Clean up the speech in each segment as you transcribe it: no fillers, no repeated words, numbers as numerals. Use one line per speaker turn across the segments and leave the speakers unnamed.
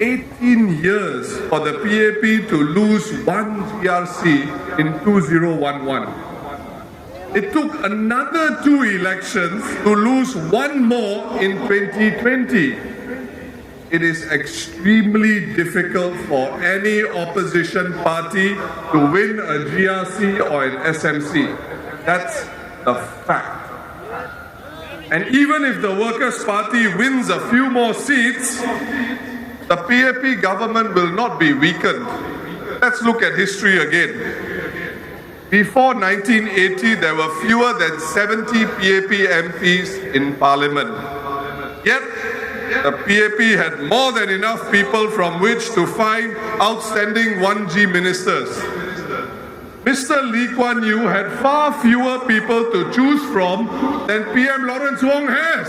18 years for the PAP to lose one GRC in 2011. It took another 2 elections to lose one more in 2020. It is extremely difficult for any opposition party to win a GRC or an SMC. That's a fact. And even if the Workers' Party wins a few more seats, the PAP government will not be weakened. Let's look at history again. Before 1980, there were fewer than 70 PAP MPs in Parliament. Yet, the PAP had more than enough people from which to find outstanding 1G ministers. Mr. Lee Kuan Yew had far fewer people to choose from than PM Lawrence Wong has.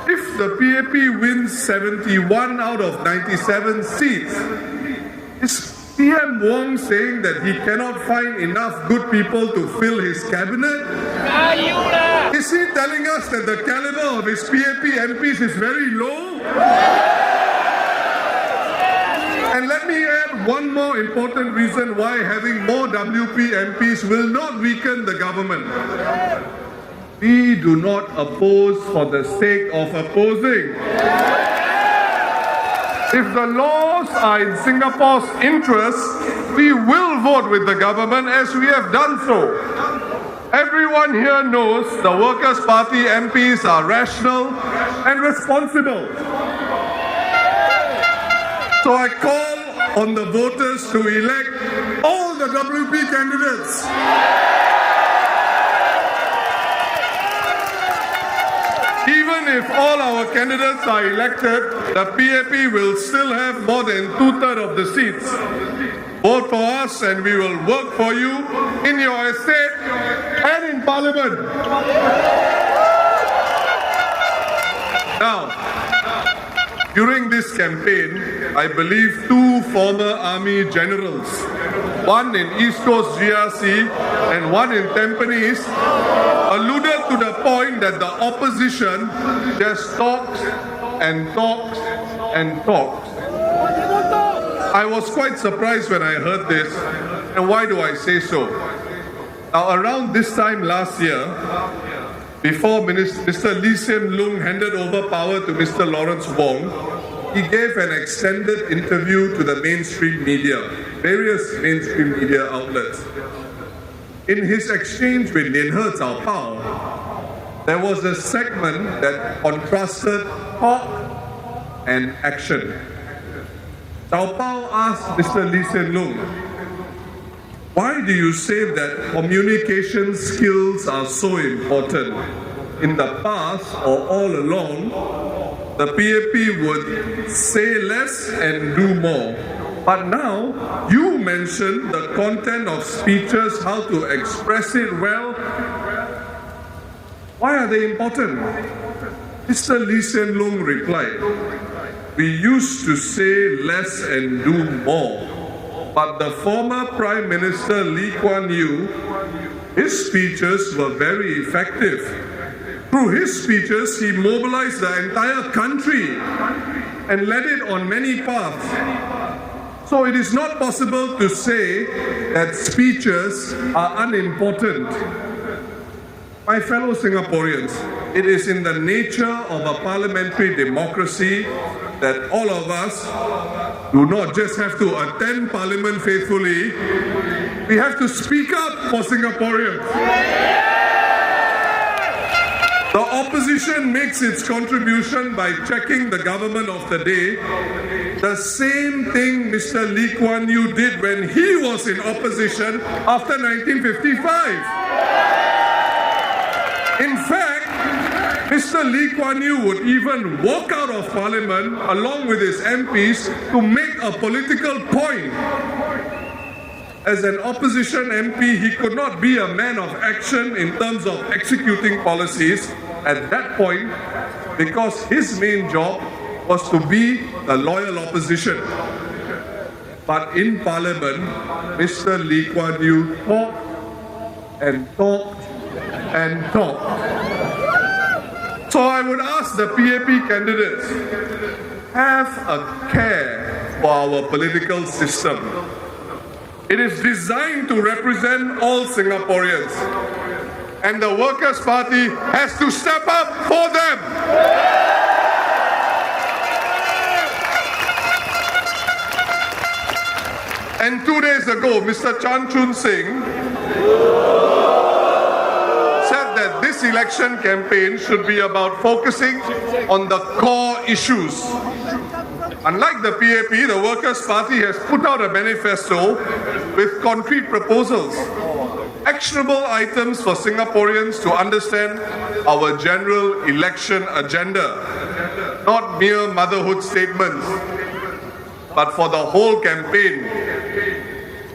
If the PAP wins 71 out of 97 seats, is PM Wong saying that he cannot find enough good people to fill his cabinet? Is he telling us that the caliber of his PAP MPs is very low? And let me add one more important reason why having more WP MPs will not weaken the government. We do not oppose for the sake of opposing. If the laws are in Singapore's interest, we will vote with the government as we have done so. Everyone here knows the Workers' Party MPs are rational and responsible. So I call on the voters to elect all the WP candidates. Even if all our candidates are elected, the PAP will still have more than 2/3 of the seats. Vote for us and we will work for you in your estate and in Parliament. Now, during this campaign, I believe 2 former army generals, one in East Coast GRC and one in Tampines, alluded to the point that the opposition just talks and talks and talks. I was quite surprised when I heard this. And why do I say so? Now, around this time last year, before Mr. Lee Hsien Loong handed over power to Mr. Lawrence Wong, he gave an extended interview to the mainstream media, various mainstream media outlets. In his exchange with Lian He Cao Pao, there was a segment that contrasted talk and action. Cao Pao asked Mr. Lee Hsien Loong, why do you say that communication skills are so important? In the past or all along, the PAP would say less and do more. But now, you mentioned the content of speeches, how to express it well. Why are they important? Mr. Lee Hsien Loong replied, we used to say less and do more. But the former Prime Minister Lee Kuan Yew, his speeches were very effective. Through his speeches, he mobilized the entire country and led it on many paths. So it is not possible to say that speeches are unimportant. My fellow Singaporeans, it is in the nature of a parliamentary democracy that all of us do not just have to attend Parliament faithfully, we have to speak up for Singaporeans. The opposition makes its contribution by checking the government of the day, the same thing Mr. Lee Kuan Yew did when he was in opposition after 1955. In fact, Mr. Lee Kuan Yew would even walk out of Parliament along with his MPs to make a political point. As an opposition MP, he could not be a man of action in terms of executing policies at that point because his main job was to be a loyal opposition. But in Parliament, Mr. Lee Kuan Yew talked and talked and talked. So I would ask the PAP candidates, have a care for our political system. It is designed to represent all Singaporeans. And the Workers' Party has to step up for them. And 2 days ago, Mr. Chan Chun Singh said that this election campaign should be about focusing on the core issues. Unlike the PAP, the Workers' Party has put out a manifesto with concrete proposals, actionable items for Singaporeans to understand our general election agenda, not mere motherhood statements, but for the whole campaign.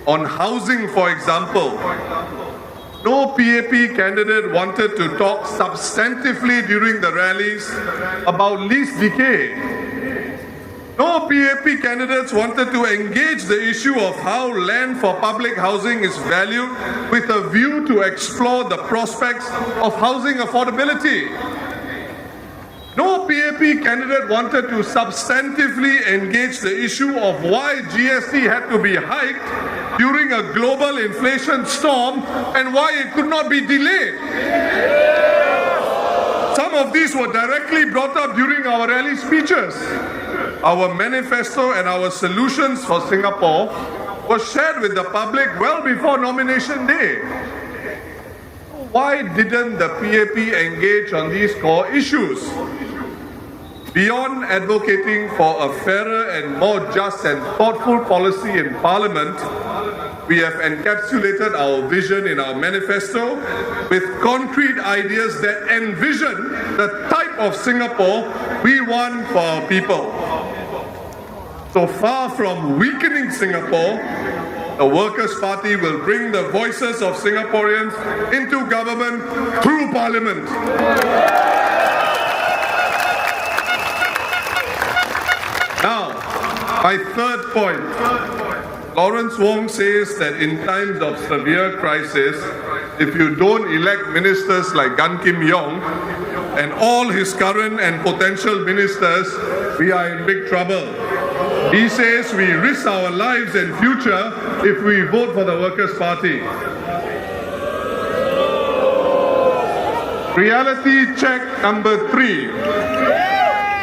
On housing, for example, no PAP candidate wanted to talk substantively during the rallies about lease decay. No PAP candidates wanted to engage the issue of how land for public housing is valued with a view to explore the prospects of housing affordability. No PAP candidate wanted to substantively engage the issue of why GST had to be hiked during a global inflation storm and why it could not be delayed. Some of these were directly brought up during our rally speeches. Our manifesto and our solutions for Singapore were shared with the public well before nomination day. Why didn't the PAP engage on these core issues? Beyond advocating for a fairer and more just and thoughtful policy in Parliament, we have encapsulated our vision in our manifesto with concrete ideas that envision the type of Singapore we want for our people. So far from weakening Singapore, the Workers' Party will bring the voices of Singaporeans into government through Parliament. Now, my third point. Lawrence Wong says that in times of severe crisis, if you don't elect ministers like Gan Kim Yong and all his current and potential ministers, we are in big trouble. He says we risk our lives and future if we vote for the Workers' Party. Reality check number 3.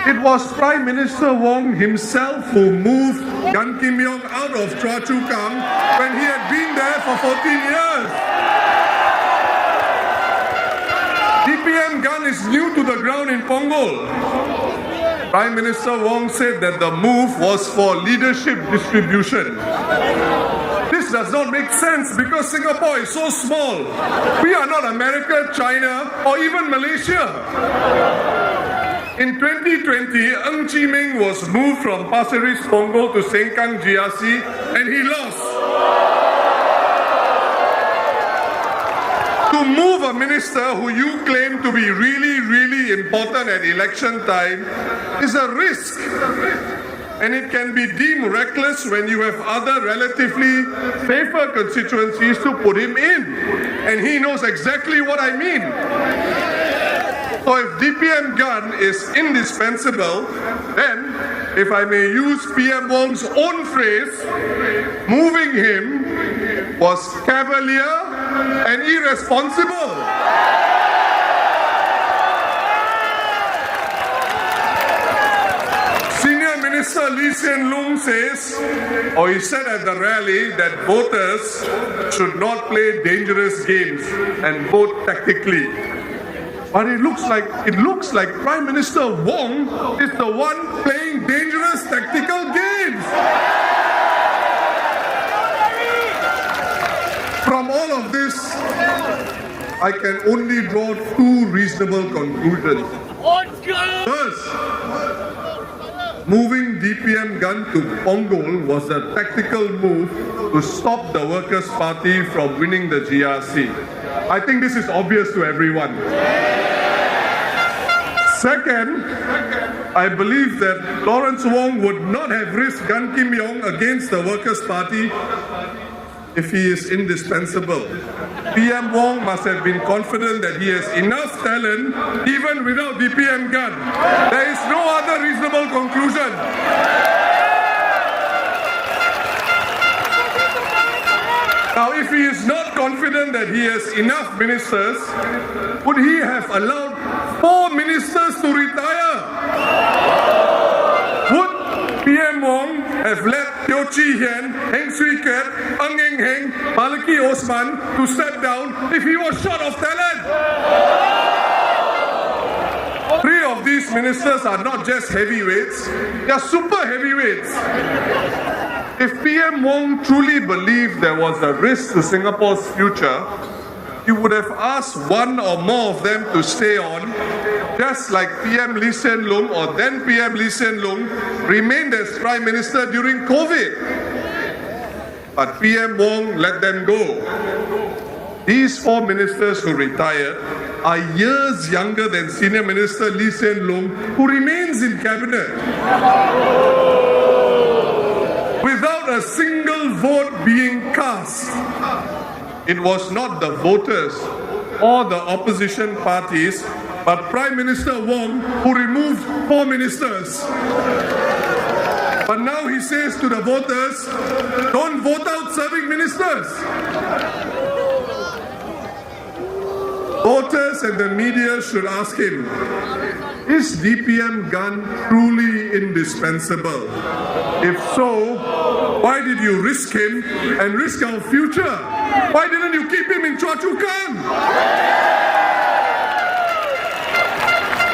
It was Prime Minister Wong himself who moved Gan Kim Yong out of Choa Chu Kang when he had been there for 14 years. DPM Gan is new to the ground in Punggol. Prime Minister Wong said that the move was for leadership distribution. This does not make sense because Singapore is so small. We are not America, China, or even Malaysia. In 2020, Ng Chee Meng was moved from Pasir Ris Punggol to Sengkang GRC and he lost. To move a minister who you claim to be really important at election time is a risk. And it can be deemed reckless when you have other relatively safer constituencies to put him in. And he knows exactly what I mean. So if DPM Gan is indispensable, then, if I may use PM Wong's own phrase, moving him was cavalier and irresponsible. Senior Minister Lee Hsien Loong says, or he said at the rally, that voters should not play dangerous games and vote tactically. But it looks like Prime Minister Wong is the one playing dangerous tactical games. From all of this, I can only draw 2 reasonable conclusions. First, moving DPM Gan to Punggol was a tactical move to stop the Workers' Party from winning the GRC. I think this is obvious to everyone. Second, I believe that Lawrence Wong would not have risked Gan Kim Yong against the Workers' Party if he is indispensable. PM Wong must have been confident that he has enough talent even without DPM Gan. There is no other reasonable conclusion. if he is not confident that he has enough ministers, would he have allowed 4 ministers to retire? Would PM Wong have let Teo Chee Hian, Heng Swee Keat, Ng Eng Heng, Maliki Osman to step down if he was short of talent? 3 of these ministers are not just heavyweights, they are super heavyweights. If PM Wong truly believed there was a risk to Singapore's future, he would have asked one or more of them to stay on, just like PM Lee Hsien Loong or then PM Lee Hsien Loong remained as Prime Minister during COVID. But PM Wong let them go. These 4 ministers who retired are years younger than Senior Minister Lee Hsien Loong, who remains in cabinet. Without a single vote being cast, it was not the voters or the opposition parties, but Prime Minister Wong who removed 4 ministers. But now he says to the voters, don't vote out serving ministers. Voters and the media should ask him, is DPM gun truly indispensable? If so, why did you risk him and risk our future? Why didn't you keep him in Choa Chu Kang?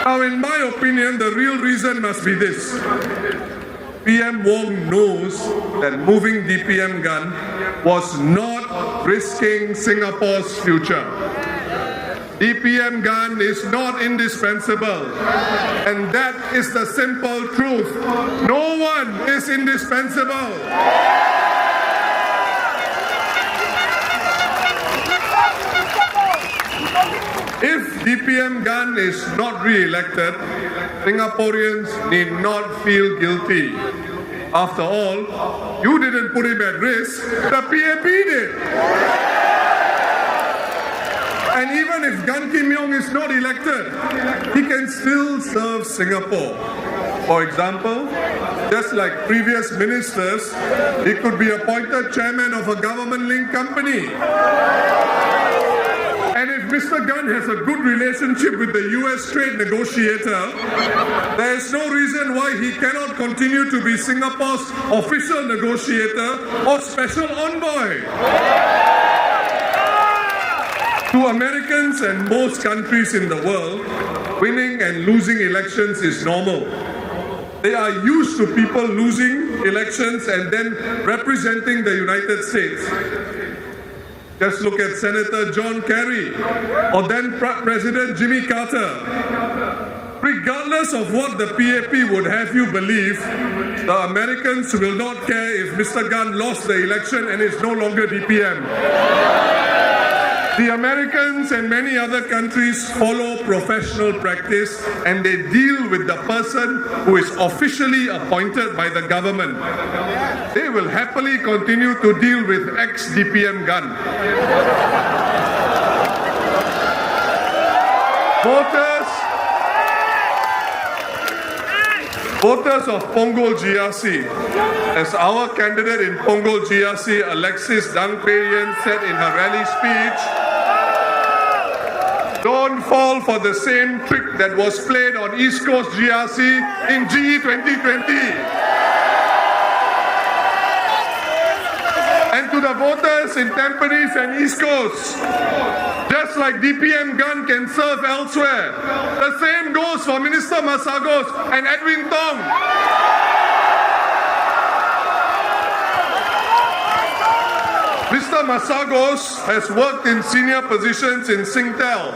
Now, in my opinion, the real reason must be this. PM Wong knows that moving DPM gun was not risking Singapore's future. DPM gun is not indispensable, and that is the simple truth. No one is indispensable. If DPM gun is not re-elected, Singaporeans need not feel guilty. After all, you didn't put him at risk, the PAP did. And even if Gan Kim Yong is not elected, he can still serve Singapore. For example, just like previous ministers, he could be appointed chairman of a government-linked company. And if Mr. Gan has a good relationship with the US trade negotiator, there is no reason why he cannot continue to be Singapore's official negotiator or special envoy. To Americans and most countries in the world, winning and losing elections is normal. They are used to people losing elections and then representing the United States. Just look at Senator John Kerry or then President Jimmy Carter. Regardless of what the PAP would have you believe, the Americans will not care if Mr. Gan lost the election and is no longer DPM. The Americans and many other countries follow professional practice and they deal with the person who is officially appointed by the government. They will happily continue to deal with ex-DPM Gan. Voters of Punggol GRC, as our candidate in Punggol GRC, Alexis Dang Pei Yen, said in her rally speech, don't fall for the same trick that was played on East Coast GRC in GE 2020. And to the voters in Tampines and East Coast, just like DPM Gan can serve elsewhere, the same goes for Minister Masagos and Edwin Tong. Mr. Masagos has worked in senior positions in Singtel.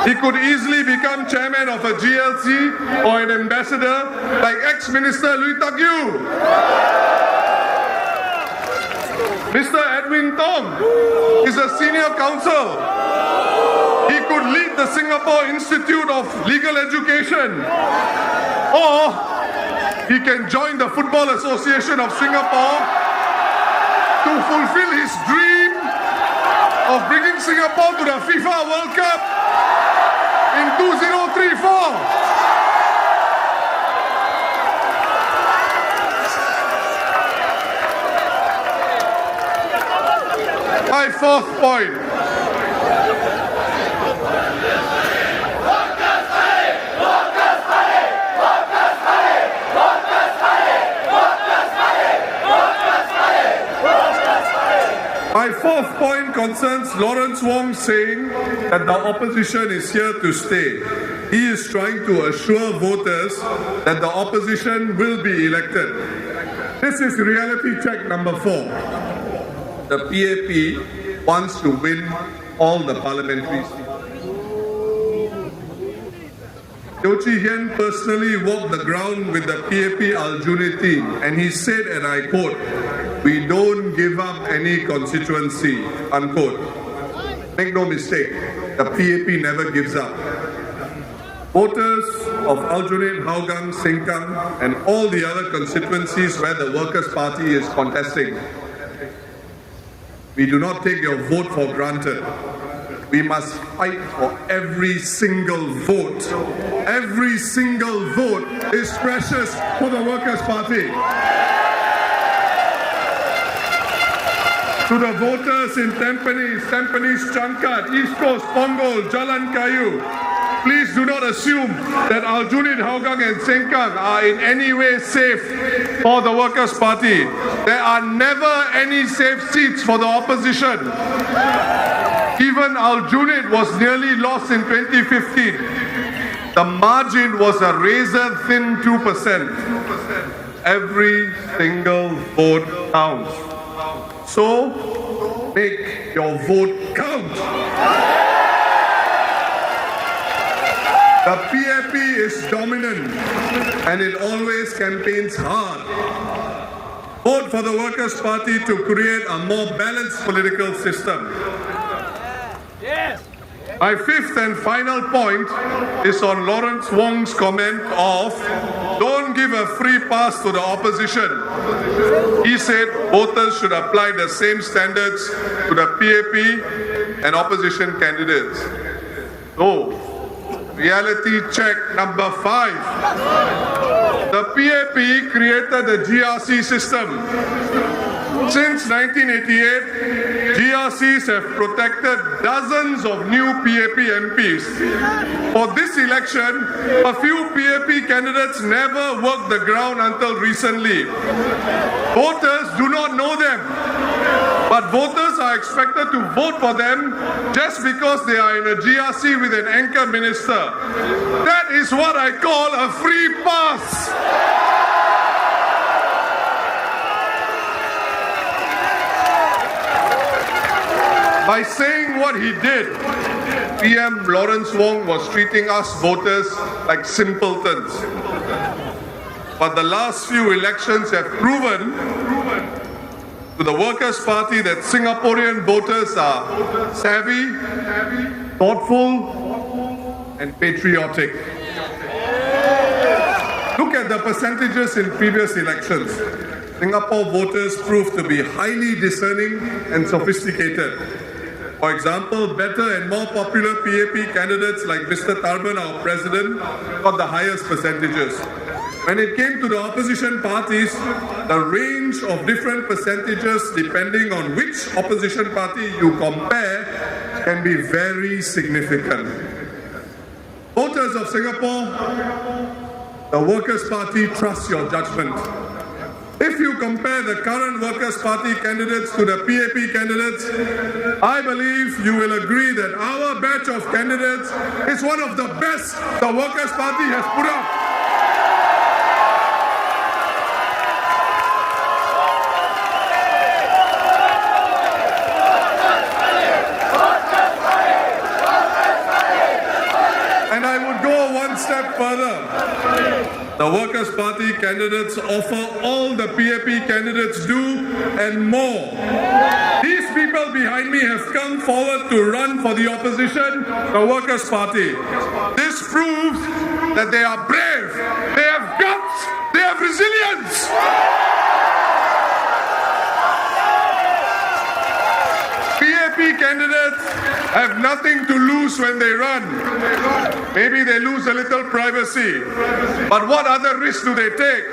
He could easily become chairman of a GLC or an ambassador like ex-Minister Lui Tak Yew. Mr. Edwin Tong is a senior counsel. He could lead the Singapore Institute of Legal Education. Or he can join the Football Association of Singapore to fulfill his dream of bringing Singapore to the FIFA World Cup in 2034. My fourth point. My fourth point concerns Lawrence Wong saying that the opposition is here to stay. He is trying to assure voters that the opposition will be elected. This is reality check number 4. The PAP wants to win all the parliamentary seats. Teo Chee Hean personally walked the ground with the PAP Aljunied team and he said, and I quote, "We don't give up any constituency," unquote. Make no mistake, the PAP never gives up. Voters of Aljunied, Hougang, Sengkang and all the other constituencies where the Workers' Party is contesting, we do not take your vote for granted. We must fight for every single vote. Every single vote is precious for the Workers' Party. To the voters in Tampines Changkat, East Coast, Punggol, Jalan Kayu, please do not assume that Aljunied, Hougang and Sengkang are in any way safe for the Workers' Party. There are never any safe seats for the opposition. Even Aljunied was nearly lost in 2015. The margin was a razor-thin 2%. Every single vote counts. So, make your vote count. The PAP is dominant and it always campaigns hard. Vote for the Workers' Party to create a more balanced political system. My fifth and final point is on Lawrence Wong's comment of don't give a free pass to the opposition. He said voters should apply the same standards to the PAP and opposition candidates. So, reality check number 5. The PAP created the GRC system. Since 1988, GRCs have protected dozens of new PAP MPs. For this election, a few PAP candidates never worked the ground until recently. Voters do not know them, but voters are expected to vote for them just because they are in a GRC with an anchor minister. That is what I call a free pass. By saying what he did, PM Lawrence Wong was treating us voters like simpletons. But the last few elections have proven to the Workers' Party that Singaporean voters are savvy, thoughtful, and patriotic. Look at the percentages in previous elections. Singapore voters proved to be highly discerning and sophisticated. For example, better and more popular PAP candidates like Mr. Tarban, our president, got the highest percentages. When it came to the opposition parties, the range of different percentages depending on which opposition party you compare can be very significant. Voters of Singapore, the Workers' Party trusts your judgment. If you compare the current Workers' Party candidates to the PAP candidates, I believe you will agree that our batch of candidates is one of the best the Workers' Party has put up. And I would go one step further. The Workers' Party candidates offer all the PAP candidates do and more. These people behind me have come forward to run for the opposition, the Workers' Party. This proves that they are brave, they have guts, they have resilience. PAP candidates have nothing to lose when they run. Maybe they lose a little privacy. But what other risks do they take?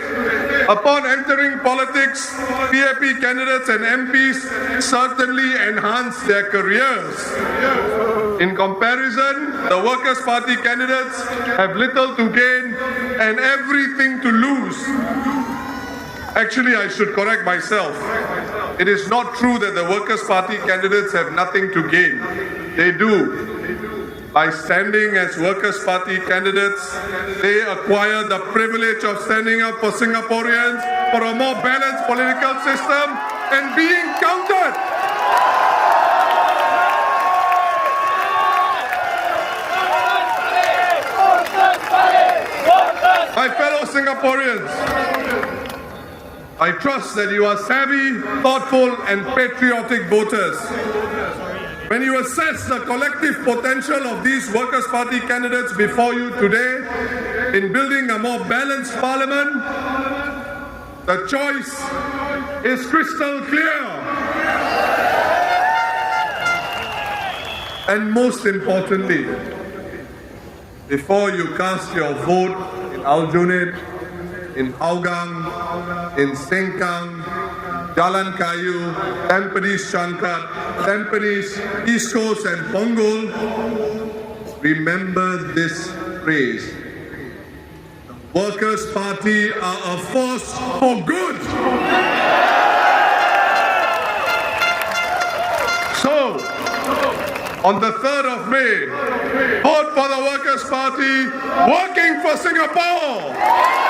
Upon entering politics, PAP candidates and MPs certainly enhance their careers. In comparison, the Workers' Party candidates have little to gain and everything to lose. Actually, I should correct myself. It is not true that the Workers' Party candidates have nothing to gain. They do. By standing as Workers' Party candidates, they acquire the privilege of standing up for Singaporeans, for a more balanced political system, and being counted. My fellow Singaporeans, I trust that you are savvy, thoughtful, and patriotic voters. When you assess the collective potential of these Workers' Party candidates before you today in building a more balanced parliament, the choice is crystal clear. And most importantly, before you cast your vote in Aljunied, in Hougang, in Sengkang, Jalan Kayu, Tampines Changkat, Tampines, East Coast and Punggol, remember this phrase. The Workers' Party are a force for good. So, on the 3rd of May, vote for the Workers' Party, working for Singapore.